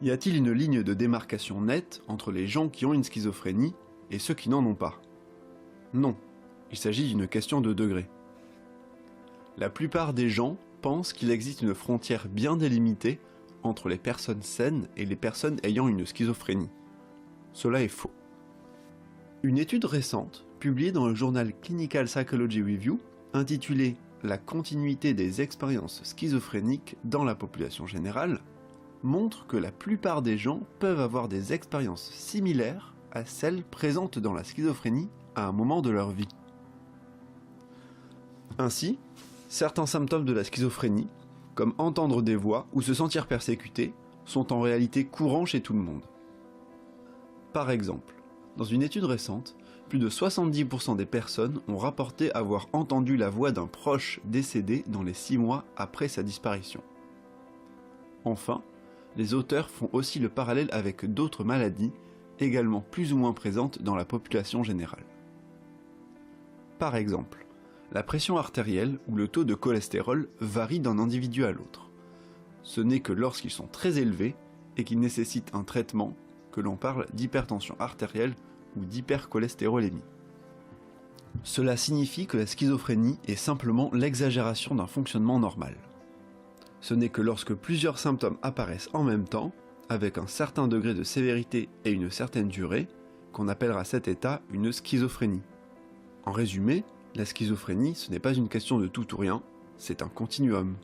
Y a-t-il une ligne de démarcation nette entre les gens qui ont une schizophrénie et ceux qui n'en ont pas? Non, il s'agit d'une question de degré. La plupart des gens pensent qu'il existe une frontière bien délimitée entre les personnes saines et les personnes ayant une schizophrénie. Cela est faux. Une étude récente, publiée dans le journal Clinical Psychology Review, intitulée « La continuité des expériences schizophréniques dans la population générale », montre que la plupart des gens peuvent avoir des expériences similaires à celles présentes dans la schizophrénie à un moment de leur vie. Ainsi, certains symptômes de la schizophrénie, comme entendre des voix ou se sentir persécuté, sont en réalité courants chez tout le monde. Par exemple, dans une étude récente, plus de 70% des personnes ont rapporté avoir entendu la voix d'un proche décédé dans les 6 mois après sa disparition. Enfin, les auteurs font aussi le parallèle avec d'autres maladies, également plus ou moins présentes dans la population générale. Par exemple, la pression artérielle ou le taux de cholestérol varie d'un individu à l'autre. Ce n'est que lorsqu'ils sont très élevés et qu'ils nécessitent un traitement que l'on parle d'hypertension artérielle ou d'hypercholestérolémie. Cela signifie que la schizophrénie est simplement l'exagération d'un fonctionnement normal. Ce n'est que lorsque plusieurs symptômes apparaissent en même temps, avec un certain degré de sévérité et une certaine durée, qu'on appellera cet état une schizophrénie. En résumé, la schizophrénie, ce n'est pas une question de tout ou rien, c'est un continuum.